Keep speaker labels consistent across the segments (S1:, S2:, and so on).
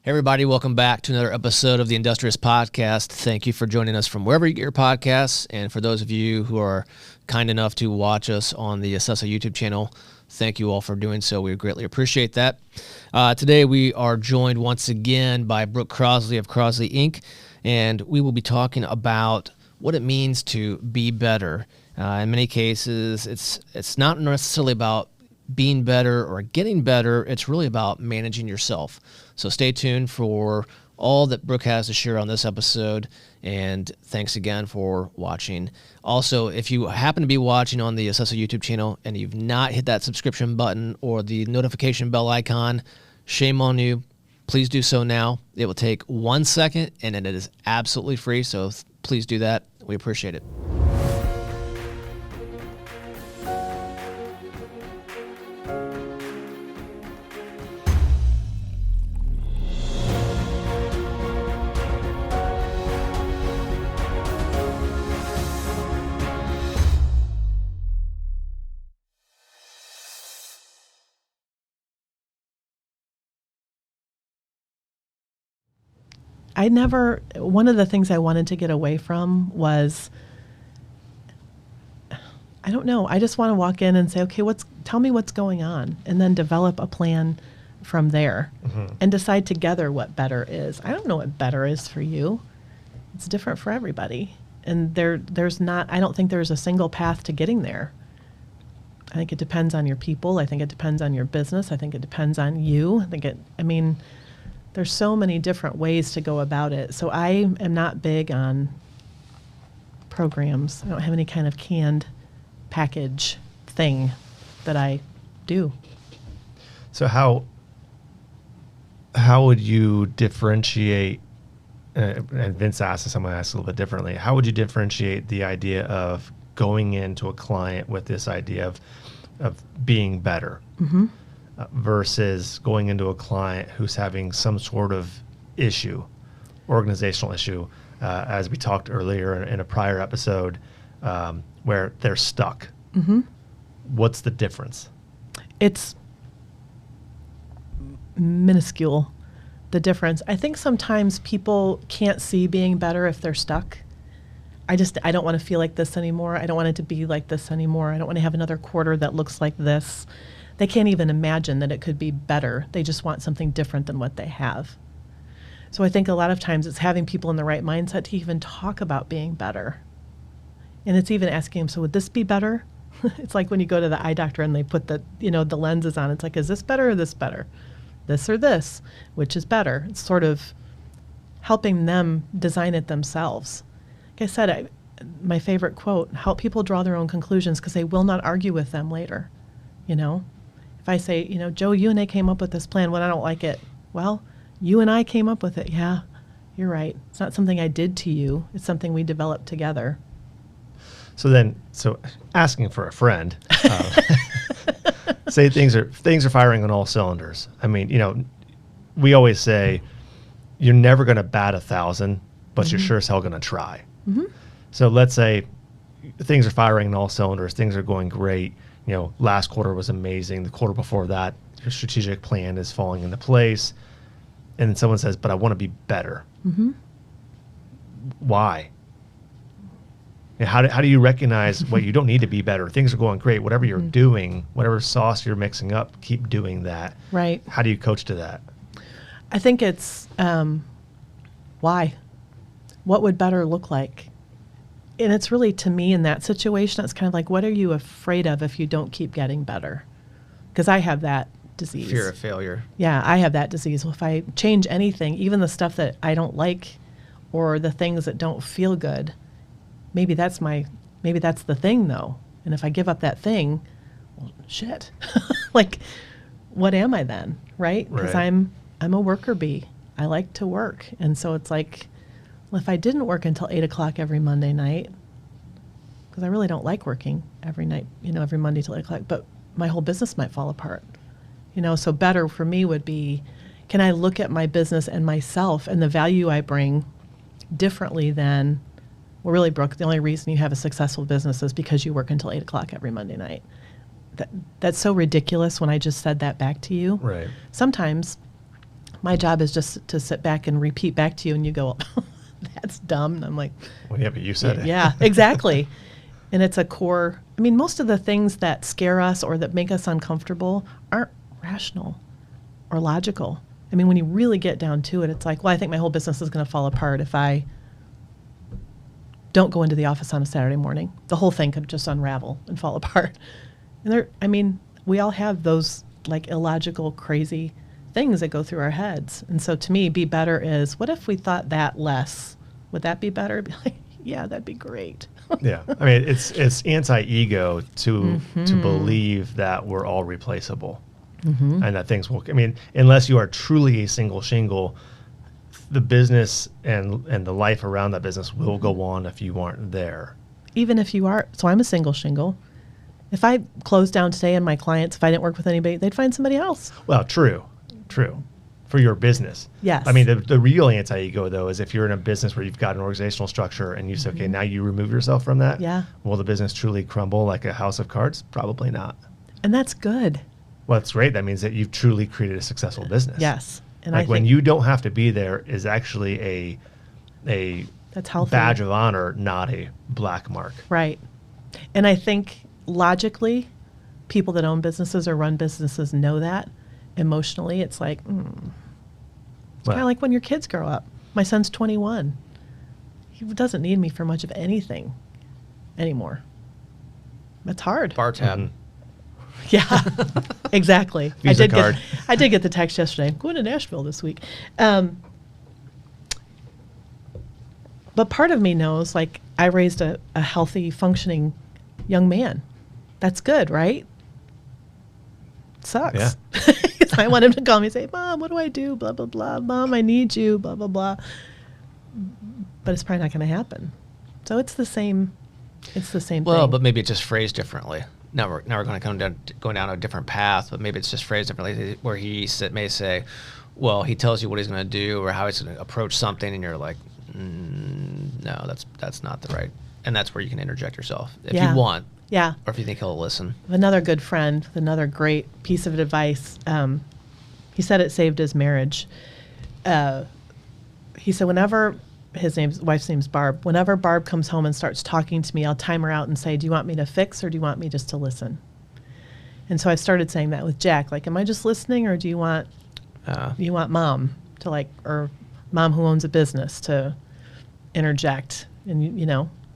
S1: Hey everybody, welcome back to another episode of the Industrious Podcast. Thank you for joining us from wherever you get your podcasts. And for those of you who are kind enough to watch us on the Assessa YouTube channel, thank you all for doing so. We greatly appreciate that. Today we are joined once again by Brooke Crosley of Crosley Inc. And we will be talking about what it means to be better. In many cases, it's not necessarily about being better or getting better. It's really about managing yourself. So stay tuned for all that Brooke has to share on this episode. And thanks again for watching. Also, if you happen to be watching on the Assessa YouTube channel and you've not hit that subscription button or the notification bell icon, shame on you. Please do so now. It will take 1 second and it is absolutely free. So please do that. We appreciate it.
S2: One of the things I wanted to get away from was, I don't know, I just want to walk in and say, okay, tell me what's going on, and then develop a plan from there and decide together what better is. I don't know what better is for you. It's different for everybody. And I don't think there's a single path to getting there. I think it depends on your people. I think it depends on your business. I think it depends on you. There's so many different ways to go about it. So I am not big on programs. I don't have any kind of canned package thing that I do.
S3: So how would you differentiate, and Vince asked this, I'm going to ask a little bit differently. How would you differentiate the idea of going into a client with this idea of being better? Versus going into a client who's having some sort of issue, organizational issue, as we talked earlier in a prior episode, where they're stuck. What's the difference?
S2: It's minuscule, the difference. I think sometimes people can't see being better if they're stuck. I don't want to feel like this anymore. I don't want it to be like this anymore. I don't want to have another quarter that looks like this. They can't even imagine that it could be better. They just want something different than what they have. So I think a lot of times it's having people in the right mindset to even talk about being better. And it's even asking them, so would this be better? It's like when you go to the eye doctor and they put the lenses on. It's like, is this better or this better? This or this? Which is better? It's sort of helping them design it themselves. Like I said, my favorite quote, help people draw their own conclusions because they will not argue with them later, If I say, Joe, you and I came up with this plan when I don't like it. Well, you and I came up with it. Yeah, you're right. It's not something I did to you. It's something we developed together.
S3: So asking for a friend, say things are firing on all cylinders. I mean, we always say you're never going to bat 1,000, but you're sure as hell going to try. So let's say things are firing on all cylinders. Things are going great. Last quarter was amazing. The quarter before that, your strategic plan is falling into place. And then someone says, but I want to be better. Why? How do you recognize what you don't need to be better? Things are going great. Whatever you're doing, whatever sauce you're mixing up, keep doing that.
S2: Right.
S3: How do you coach to that?
S2: I think it's why? What would better look like? And it's really, to me, in that situation, it's kind of like, what are you afraid of if you don't keep getting better? Because I have that disease.
S1: Fear of failure.
S2: Yeah, I have that disease. Well, if I change anything, even the stuff that I don't like or the things that don't feel good, maybe that's the thing, though. And if I give up that thing, well, shit. Like, what am I then, right? Because I'm a worker bee. I like to work. And so it's like, well, if I didn't work until 8 o'clock every Monday night, because I really don't like working every night, every Monday till 8 o'clock, but my whole business might fall apart. So better for me would be, can I look at my business and myself and the value I bring differently than, well, really, Brooke, the only reason you have a successful business is because you work until 8 o'clock every Monday night. That's so ridiculous when I just said that back to you.
S3: Right.
S2: Sometimes My job is just to sit back and repeat back to you, and you go, that's dumb. And I'm like,
S3: well, yeah, but you said it.
S2: Yeah, exactly. And it's a core. I mean, most of the things that scare us or that make us uncomfortable aren't rational or logical. I mean, when you really get down to it, it's like, well, I think my whole business is going to fall apart if I don't go into the office on a Saturday morning. The whole thing could just unravel and fall apart. And we all have those like illogical, crazy things that go through our heads. And so to me, be better is, what if we thought that less? Would that be better? Be like, yeah, that'd be great.
S3: Yeah. I mean, it's anti-ego to believe that we're all replaceable. And that things will, I mean, unless you are truly a single shingle, the business and the life around that business will go on if you aren't there.
S2: Even if you are, so I'm a single shingle. If I closed down today and my clients, if I didn't work with anybody, they'd find somebody else.
S3: Well, true. For your business.
S2: Yes.
S3: I mean, the real anti-ego, though, is if you're in a business where you've got an organizational structure and you say, okay, now you remove yourself from that.
S2: Yeah.
S3: Will the business truly crumble like a house of cards? Probably not.
S2: And that's good.
S3: Well, that's great. That means that you've truly created a successful business.
S2: Yes. And
S3: like
S2: I think
S3: when you don't have to be there is actually a
S2: that's healthy.
S3: badge of honor, not a black mark.
S2: Right. And I think logically, people that own businesses or run businesses know that. Emotionally, it's like, it's kind of like when your kids grow up. My son's 21. He doesn't need me for much of anything anymore. That's hard.
S1: Bar tab.
S3: Mhm.
S2: Yeah, exactly.
S3: Visa card.
S2: I did get the text yesterday. I'm going to Nashville this week. But part of me knows, like, I raised a healthy, functioning young man. That's good, right? Sucks.
S3: Yeah.
S2: I want him to call me and say, Mom, what do I do? Blah, blah, blah. Mom, I need you. Blah, blah, blah. But it's probably not going to happen. So it's the same. It's the same thing.
S1: Well, but maybe it's just phrased differently. Now we're going to going down a different path, but maybe it's just phrased differently, where he may say, well, he tells you what he's going to do or how he's going to approach something, and you're like, no, that's not the right. And that's where you can interject yourself if you want.
S2: Yeah.
S1: Or if you think he'll listen.
S2: Another good friend, another great piece of advice. He said it saved his marriage. He said whenever wife's name's Barb, whenever Barb comes home and starts talking to me, I'll time her out and say, do you want me to fix or do you want me just to listen? And so I started saying that with Jack, like, am I just listening or do you want mom to, like, or mom who owns a business to interject? And,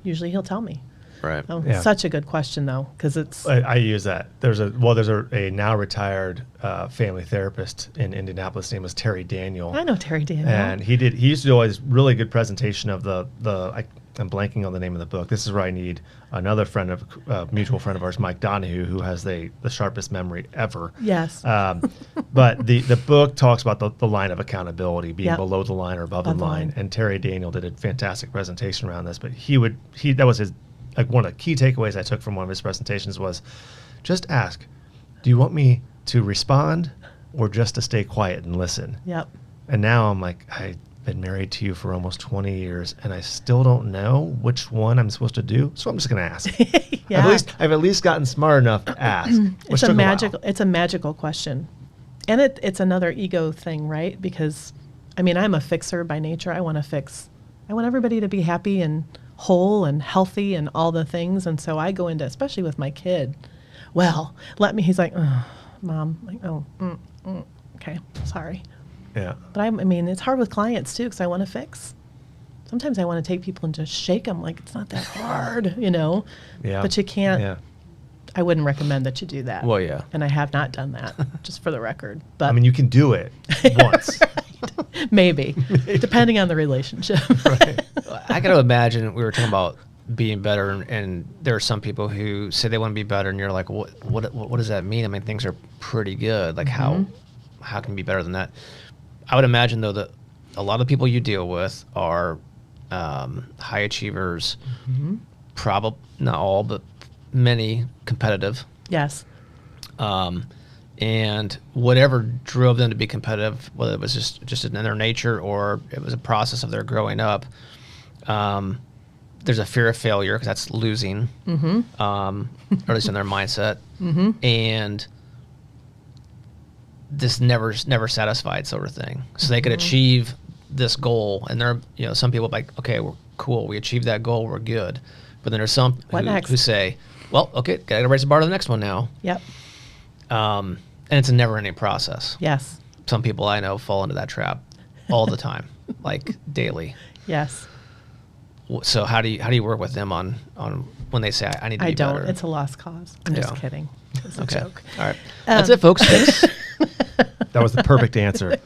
S2: usually he'll tell me.
S1: Right.
S2: Oh, yeah. Such a good question, though, because it's.
S3: I use that. There's a now retired family therapist in Indianapolis. His name was Terry Daniel.
S2: I know Terry Daniel.
S3: And he used to do always really good presentation of I'm blanking on the name of the book. This is where I need another mutual friend of ours, Mike Donahue, who has the sharpest memory ever.
S2: Yes.
S3: But the book talks about the line of accountability, being below the line or above the line. And Terry Daniel did a fantastic presentation around this. But that was his. Like, one of the key takeaways I took from one of his presentations was, just ask, do you want me to respond or just to stay quiet and listen?
S2: Yep.
S3: And now I'm like, I've been married to you for almost 20 years and I still don't know which one I'm supposed to do. So I'm just going to ask.
S2: Yeah.
S3: I've at least gotten smart enough to ask.
S2: It's a magical question. And it's another ego thing, right? Because, I mean, I'm a fixer by nature. I want to fix. I want everybody to be happy and whole and healthy and all the things. And so I go into, especially with my kid, well, he's like, oh, Mom, like, oh, okay, sorry.
S3: Yeah.
S2: But I mean, it's hard with clients too, because I want to fix. Sometimes I want to take people and just shake them like it's not that hard, Yeah. But you can't. Yeah. I wouldn't recommend that you do that.
S1: Well, yeah.
S2: And I have not done that, just for the record. But
S3: I mean, you can do it once.
S2: Maybe, depending on the relationship.
S3: Right.
S1: I got to imagine we were talking about being better, and there are some people who say they want to be better, and you're like, what does that mean? I mean, things are pretty good. Like, how can you be better than that? I would imagine, though, that a lot of people you deal with are high achievers, probably not all, but many competitive.
S2: Yes.
S1: And whatever drove them to be competitive, whether it was just in their nature or it was a process of their growing up, there's a fear of failure because that's losing, or at least in their mindset. And this never satisfied sort of thing. So they could achieve this goal, and there are, some people like, okay, we're cool, we achieved that goal, we're good. But then there's some who say, well, okay, gotta raise the bar to the next one now.
S2: Yep.
S1: And it's a never-ending process.
S2: Yes.
S1: Some people I know fall into that trap all the time, like daily.
S2: Yes.
S1: So how do you work with them on when they say I need to be better?
S2: I don't. It's a lost cause. I'm just kidding. It's a joke.
S1: All right. That's it, folks. Thanks.
S3: That was the perfect answer.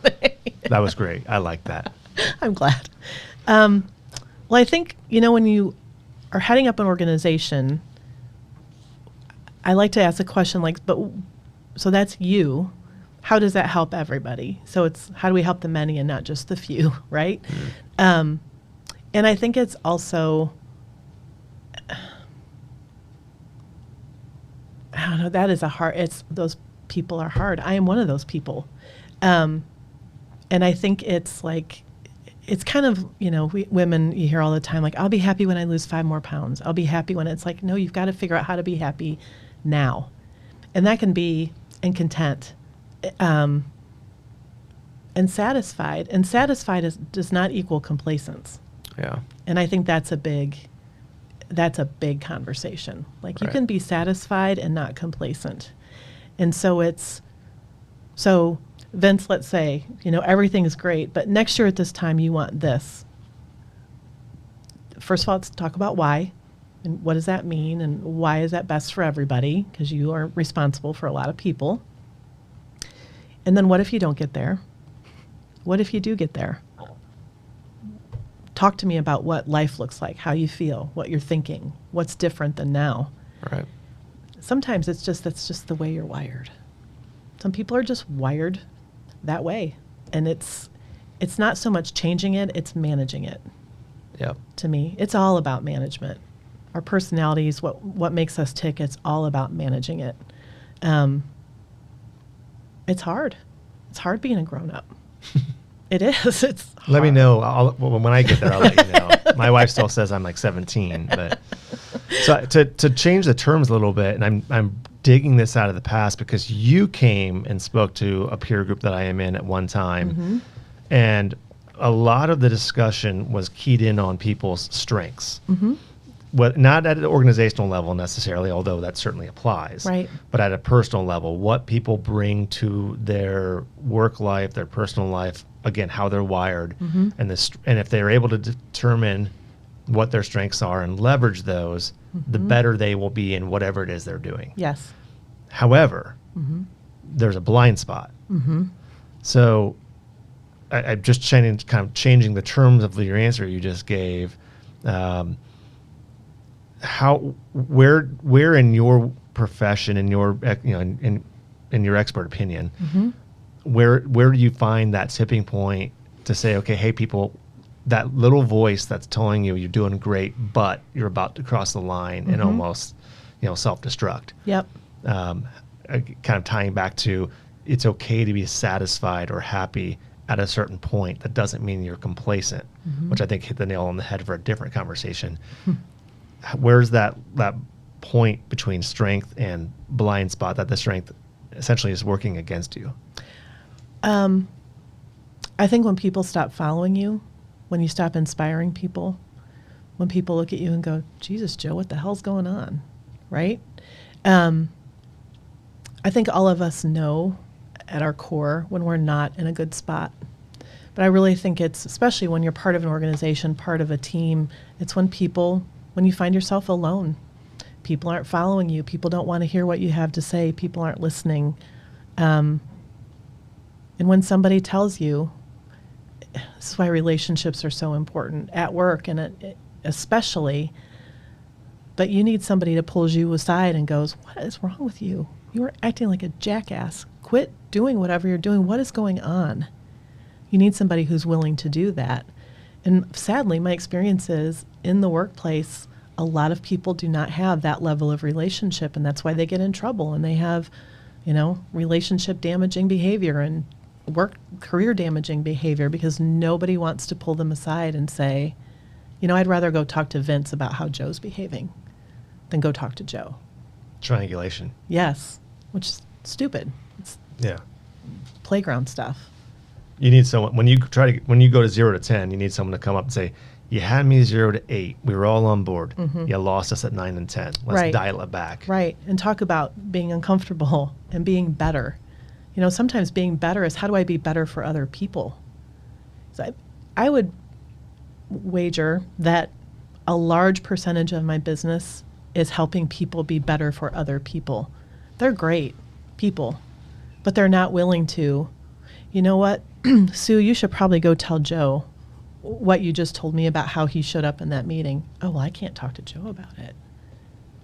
S3: That was great. I like that.
S2: I'm glad. Well, I think, when you are heading up an organization, I like to ask a question so that's you. How does that help everybody? So it's how do we help the many and not just the few, right? And I think it's also, I don't know, that is those people are hard. I am one of those people. And I think it's it's kind of, women, you hear all the time, I'll be happy when I lose 5 more pounds. I'll be happy when it's no, you've got to figure out how to be happy now. And that can be content and satisfied. And satisfied does not equal complacence.
S1: Yeah. And
S2: I think that's a big conversation. You can be satisfied and not complacent. And so Vince, let's say, everything is great, but next year at this time you want this. First of all, let's talk about why and what does that mean and why is that best for everybody, because you are responsible for a lot of people. And then what if you don't get there? What if you do get there? Talk to me about what life looks like, how you feel, what you're thinking, what's different than now.
S1: Right.
S2: Sometimes that's just the way you're wired. Some people are just wired that way. And it's not so much changing it, it's managing it.
S1: Yep.
S2: To me, it's all about management. Our personalities, what makes us tick, it's all about managing it. It's hard. It's hard being a grown-up. It is. It's hard.
S3: Let me know. When I get there, I'll let you know. My wife still says I'm 17, but so to change the terms a little bit, and I'm digging this out of the past because you came and spoke to a peer group that I am in at one time, and a lot of the discussion was keyed in on people's strengths. Not at an organizational level necessarily, although that certainly applies.
S2: Right.
S3: But at a personal level, what people bring to their work life, their personal life, again, how they're wired, and if they're able to determine what their strengths are and leverage those, the better they will be in whatever it is they're doing.
S2: Yes.
S3: However, there's a blind spot. So I'm just changing the terms of your answer you just gave. Where in your profession, in your in your expert opinion, where do you find that tipping point to say, okay, hey people, that little voice that's telling you you're doing great, but you're about to cross the line and almost self-destruct.
S2: Yep.
S3: Kind of tying back to it's okay to be satisfied or happy at a certain point. That doesn't mean you're complacent, which I think hit the nail on the head for a different conversation. Where's that point between strength and blind spot that the strength essentially is working against you?
S2: I think when people stop following you, when you stop inspiring people, when people look at you and go, Jesus, Joe, what the hell's going on? Right? I think all of us know at our core when we're not in a good spot. But I really think it's, especially when you're part of an organization, part of a team, it's when you find yourself alone. People aren't following you. People don't want to hear what you have to say. People aren't listening. And when somebody tells you, this is why relationships are so important at work and especially, but you need somebody that pulls you aside and goes, what is wrong with you? You are acting like a jackass. Quit doing whatever you're doing. What is going on? You need somebody who's willing to do that. And sadly, my experience is in the workplace, a lot of people do not have that level of relationship, and that's why they get in trouble and they have, relationship damaging behavior and career damaging behavior because nobody wants to pull them aside and say, I'd rather go talk to Vince about how Joe's behaving than go talk to Joe.
S3: Triangulation.
S2: Yes, which is stupid.
S3: Yeah.
S2: playground stuff.
S3: You need someone when you go to 0 to 10. You need someone to come up and say, "You had me 0 to 8. We were all on board. You lost us at 9 and 10. Let's dial it back."
S2: Right, and talk about being uncomfortable and being better. You know, sometimes being better is, how do I be better for other people? So I would wager that a large percentage of my business is helping people be better for other people. They're great people, but they're not willing to. You know what, Sue, you should probably go tell Joe what you just told me about how he showed up in that meeting. Oh, well, I can't talk to Joe about it.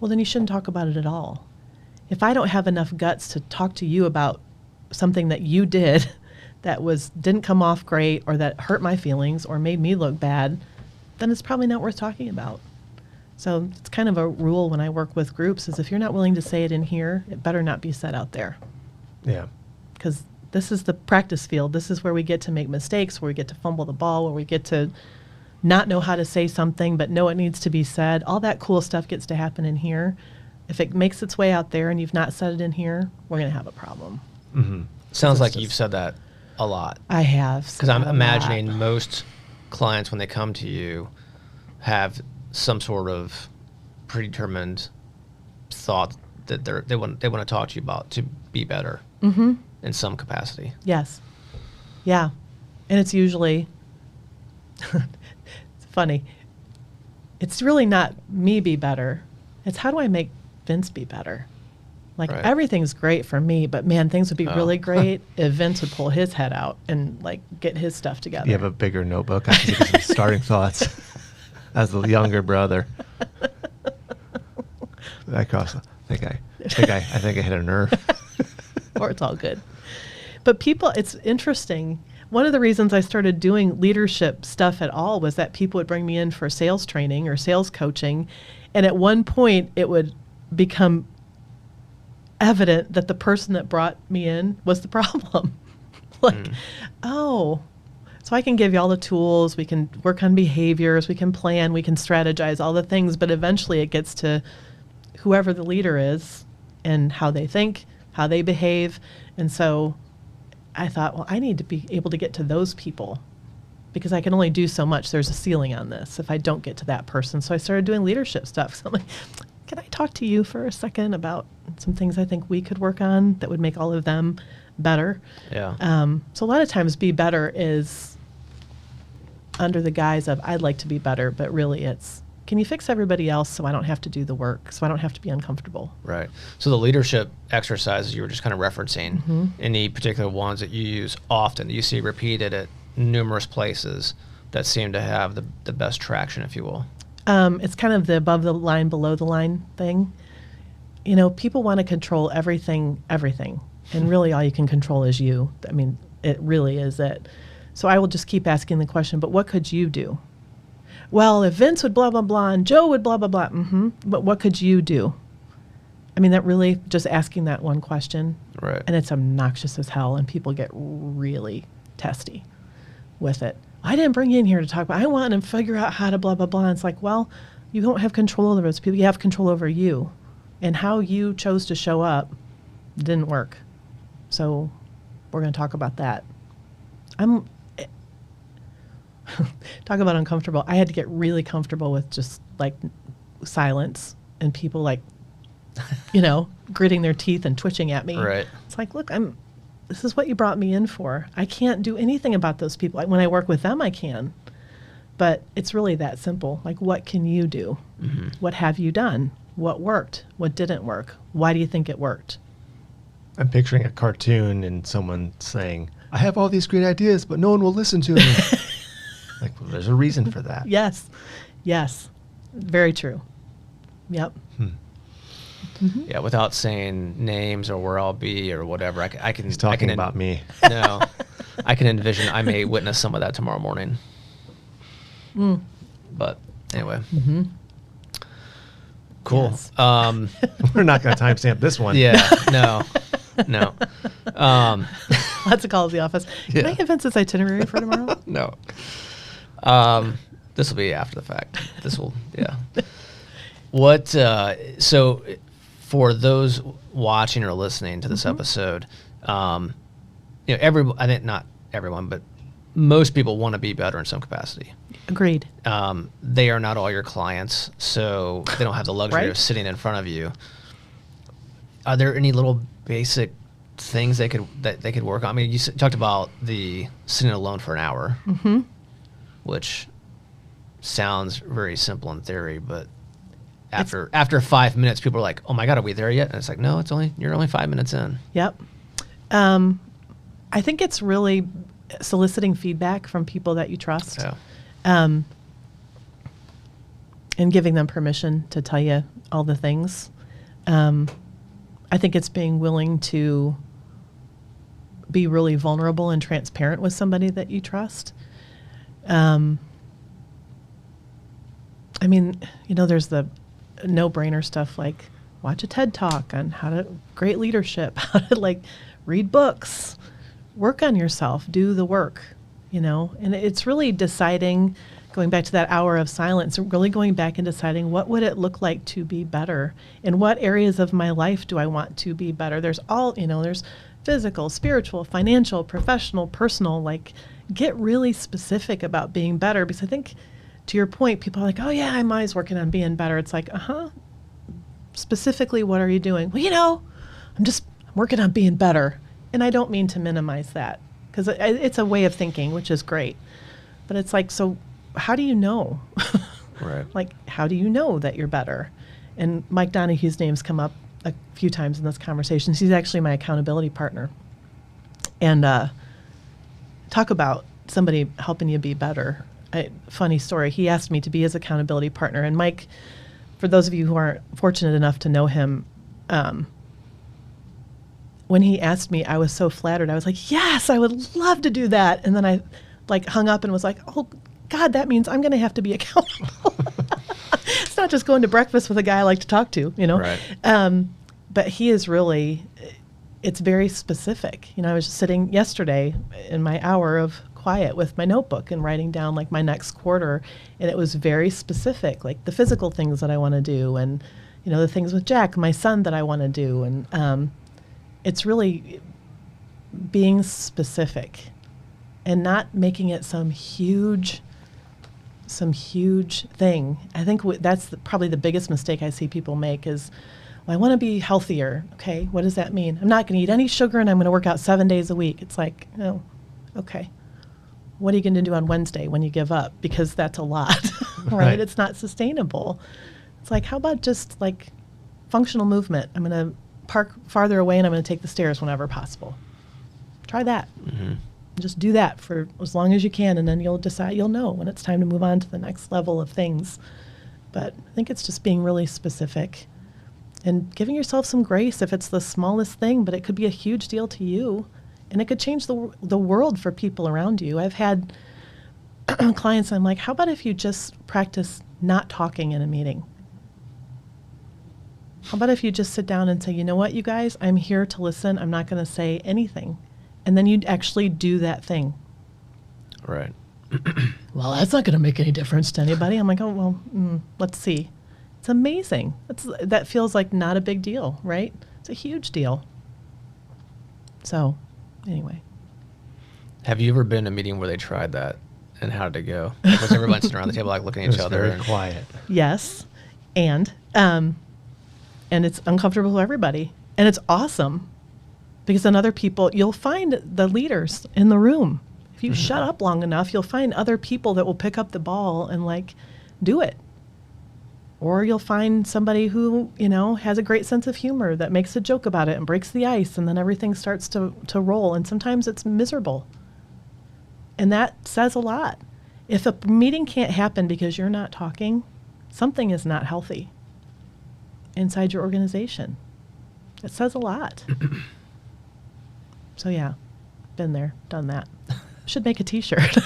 S2: Well, then you shouldn't talk about it at all. If I don't have enough guts to talk to you about something that you did that didn't come off great, or that hurt my feelings or made me look bad, then it's probably not worth talking about. So it's kind of a rule when I work with groups, is if you're not willing to say it in here, it better not be said out there.
S3: Yeah.
S2: Because this is the practice field. This is where we get to make mistakes, where we get to fumble the ball, where we get to not know how to say something but know it needs to be said. All that cool stuff gets to happen in here. If it makes its way out there and you've not said it in here, we're going to have a problem.
S3: Mm-hmm.
S1: Sounds like you've said that a lot.
S2: I have.
S1: Because I'm imagining most clients, when they come to you, have some sort of predetermined thought that they want to talk to you about to be better in some capacity.
S2: Yes. Yeah. And it's usually, it's funny, it's really not me be better. It's, how do I make Vince be better? Like, everything's great for me, but man, things would be really great if Vince would pull his head out and like get his stuff together.
S3: You have a bigger notebook. I can give you some starting thoughts as the younger brother. I think I hit a nerve.
S2: Or it's all good. But people, it's interesting. One of the reasons I started doing leadership stuff at all was that people would bring me in for sales training or sales coaching. And at one point it would become evident that the person that brought me in was the problem. So I can give you all the tools, we can work on behaviors, we can plan, we can strategize, all the things, but eventually it gets to whoever the leader is and how they think, how they behave. And so I thought, well, I need to be able to get to those people because I can only do so much. There's a ceiling on this if I don't get to that person. So I started doing leadership stuff. So I'm like, can I talk to you for a second about some things I think we could work on that would make all of them better?
S1: Yeah.
S2: So a lot of times be better is under the guise of I'd like to be better, but really it's, can you fix everybody else so I don't have to do the work, so I don't have to be uncomfortable?
S1: Right. So the leadership exercises you were just kind of referencing, any particular ones that you use often, that you see repeated at numerous places that seem to have the best traction, if you will?
S2: It's kind of the above the line, below the line thing. You know, people want to control everything. And really all you can control is you. I mean, it really is it. So I will just keep asking the question, but what could you do? Well, if Vince would blah, blah, blah, and Joe would blah, blah, blah, but what could you do? I mean, that really, just asking that one question.
S1: Right.
S2: And it's obnoxious as hell, and people get really testy with it. I didn't bring you in here to talk about, I want to figure out how to blah, blah, blah. And it's like, well, you don't have control over those people. You have control over you. And how you chose to show up didn't work. So we're going to talk about that. Talk about uncomfortable. I had to get really comfortable with just like silence and people like, gritting their teeth and twitching at me.
S1: Right.
S2: It's like, look, this is what you brought me in for. I can't do anything about those people. When I work with them, I can. But it's really that simple. Like, what can you do? What have you done? What worked? What didn't work? Why do you think it worked?
S3: I'm picturing a cartoon and someone saying, I have all these great ideas, but no one will listen to me. Like, well, there's a reason for that.
S2: Yes. Very true. Yep.
S1: Yeah, without saying names or where I'll be or whatever, I can.
S3: He's talking
S1: I can
S3: about me.
S1: No, I can envision I may witness some of that tomorrow morning. But anyway, cool.
S2: Yes.
S3: We're not going to timestamp this one.
S1: Yeah, no.
S2: Lots of calls at the office. Can I get Vince's itinerary for tomorrow?
S1: No. This will be after the fact. This will, yeah. What? So, for those watching or listening to this episode, I think not everyone, but most people want to be better in some capacity.
S2: Agreed.
S1: They are not all your clients, so they don't have the luxury
S2: Right.
S1: of sitting in front of you. Are there any little basic things they could work on? I mean, you talked about the sitting alone for an hour, which sounds very simple in theory, but after 5 minutes, people are like, "Oh my God, are we there yet?" And it's like, "No, you're only 5 minutes in."
S2: Yep. I think it's really soliciting feedback from people that you trust.
S1: Yeah.
S2: And giving them permission to tell you all the things. I think it's being willing to be really vulnerable and transparent with somebody that you trust. I mean, there's the no-brainer stuff like watch a TED Talk on great leadership, how to read books, work on yourself, do the work, and it's really deciding, going back to that hour of silence, really going back and deciding what would it look like to be better? In what areas of my life do I want to be better? There's there's physical, spiritual, financial, professional, personal, get really specific about being better, because I think to your point, people are like, oh yeah, I'm always working on being better. It's like, specifically, what are you doing? Well, I'm working on being better. And I don't mean to minimize that, because it's a way of thinking, which is great. But it's like, so how do you know?
S1: Right.
S2: How do you know that you're better? And Mike Donahue's name's come up a few times in this conversation. He's actually my accountability partner. And talk about somebody helping you be better. Funny story. He asked me to be his accountability partner. And Mike, for those of you who aren't fortunate enough to know him, when he asked me, I was so flattered. I was like, yes, I would love to do that. And then I hung up and was like, oh God, that means I'm going to have to be accountable. It's not just going to breakfast with a guy I like to talk to,
S1: Right.
S2: But he is really, it's very specific. I was just sitting yesterday in my hour of quiet with my notebook and writing down my next quarter. And it was very specific, the physical things that I want to do and, the things with Jack, my son, that I want to do. And, it's really being specific and not making it some huge thing. I think that's probably the biggest mistake I see people make is, well, I want to be healthier. Okay, what does that mean? I'm not going to eat any sugar and I'm going to work out 7 days a week. It's like, oh, okay. What are you going to do on Wednesday when you give up? Because that's a lot, right? It's not sustainable. It's like, how about just functional movement? I'm going to park farther away and I'm going to take the stairs whenever possible. Try that.
S1: Mm-hmm.
S2: Just do that for as long as you can, and then you'll know when it's time to move on to the next level of things. But I think it's just being really specific and giving yourself some grace if it's the smallest thing, but it could be a huge deal to you, and it could change the world for people around you. I've had clients, I'm like, how about if you just practice not talking in a meeting? How about if you just sit down and say, you know what, you guys, I'm here to listen. I'm not going to say anything. And then you actually do that thing.
S1: Right.
S2: Well, that's not going to make any difference to anybody. I'm like, oh, well, let's see. It's amazing. That feels like not a big deal, right? It's a huge deal. So, anyway.
S1: Have you ever been in a meeting where they tried that, and how did it go? Was everyone sitting around the table looking at each other?
S3: Very quiet.
S2: Yes. And it's uncomfortable for everybody. And it's awesome because then other people, you'll find the leaders in the room. If you shut up long enough, you'll find other people that will pick up the ball and do it. Or you'll find somebody who, has a great sense of humor that makes a joke about it and breaks the ice, and then everything starts to roll. And sometimes it's miserable. And that says a lot. If a meeting can't happen because you're not talking, something is not healthy inside your organization. It says a lot. So yeah, been there, done that. Should make a t-shirt.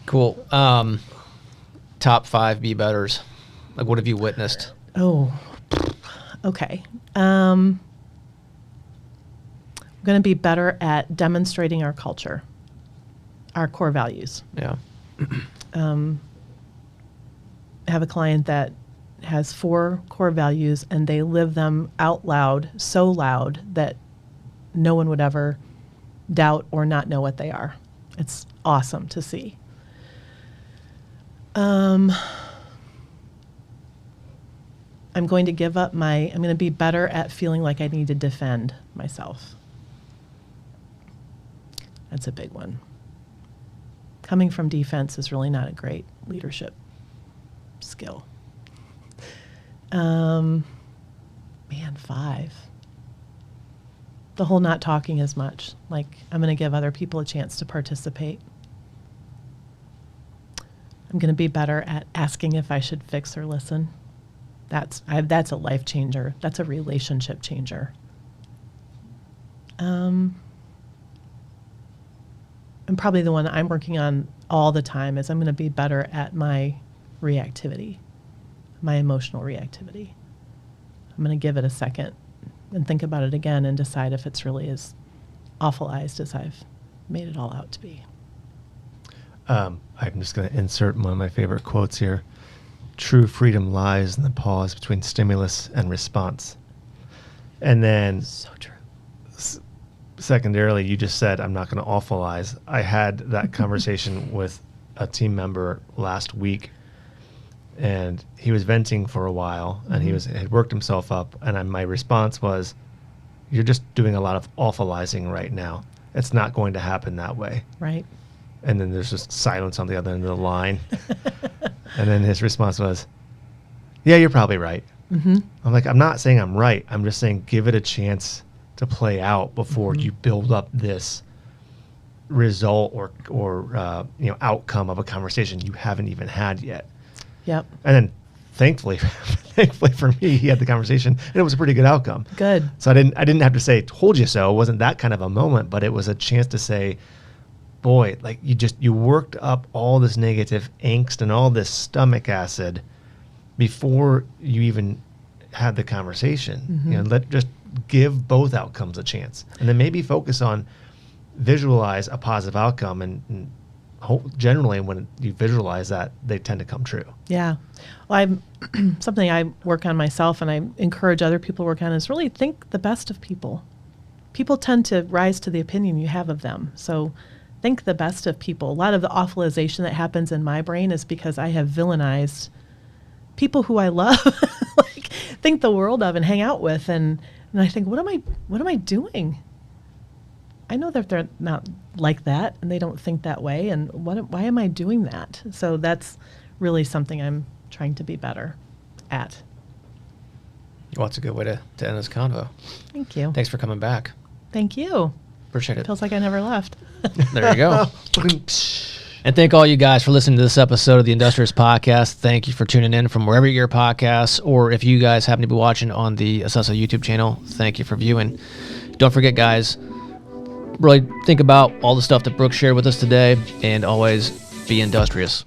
S1: Cool. Top 5 BeBetters. What have you witnessed?
S2: Oh, okay. I'm going to be better at demonstrating our culture, our core values.
S1: Yeah.
S2: I have a client that has 4 core values, and they live them out loud, so loud that no one would ever doubt or not know what they are. It's awesome to see. I'm going to be better at feeling like I need to defend myself. That's a big one. Coming from defense is really not a great leadership skill. 5. The whole not talking as much. Like, I'm going to give other people a chance to participate. I'm going to be better at asking if I should fix or listen. That's a life changer. That's a relationship changer. And probably the one I'm working on all the time is I'm going to be better at my reactivity, my emotional reactivity. I'm going to give it a second and think about it again and decide if it's really as awfulized as I've made it all out to be.
S3: I'm just going to insert one of my favorite quotes here. True freedom lies in the pause between stimulus and response. And then
S2: So true.
S3: Secondarily, you just said, I'm not going to awfulize. I had that conversation with a team member last week, and he was venting for a while, and he had worked himself up, and my response was, you're just doing a lot of awfulizing right now. It's not going to happen that way.
S2: Right.
S3: And then there's just silence on the other end of the line. And then his response was, yeah, you're probably right.
S2: Mm-hmm.
S3: I'm like, I'm not saying I'm right. I'm just saying give it a chance to play out before you build up this result or outcome of a conversation you haven't even had yet.
S2: Yep.
S3: And then thankfully for me, he had the conversation and it was a pretty good outcome.
S2: Good.
S3: So I didn't have to say, told you so. It wasn't that kind of a moment, but it was a chance to say, boy, like you worked up all this negative angst and all this stomach acid before you even had the conversation.
S2: Mm-hmm.
S3: Just give both outcomes a chance, and then maybe focus on visualize a positive outcome, and generally when you visualize that, they tend to come true.
S2: Yeah. Well, something I work on myself and I encourage other people to work on is really think the best of people. People tend to rise to the opinion you have of them. So think the best of people. A lot of the awfulization that happens in my brain is because I have villainized people who I love, like think the world of and hang out with, and I think, what am I doing? I know that they're not like that and they don't think that way, and why am I doing that? So that's really something I'm trying to be better at.
S1: Well, that's a good way to end this convo.
S2: Thank you.
S1: Thanks for coming back.
S2: Thank you.
S1: Appreciate it.
S2: Feels like I never left.
S1: There you go. And thank all you guys for listening to this episode of the Industrious Podcast. Thank you for tuning in from wherever you get your podcasts, or if you guys happen to be watching on the Assessa YouTube channel, thank you for viewing. Don't forget, guys, really think about all the stuff that Brooke shared with us today, and always be industrious.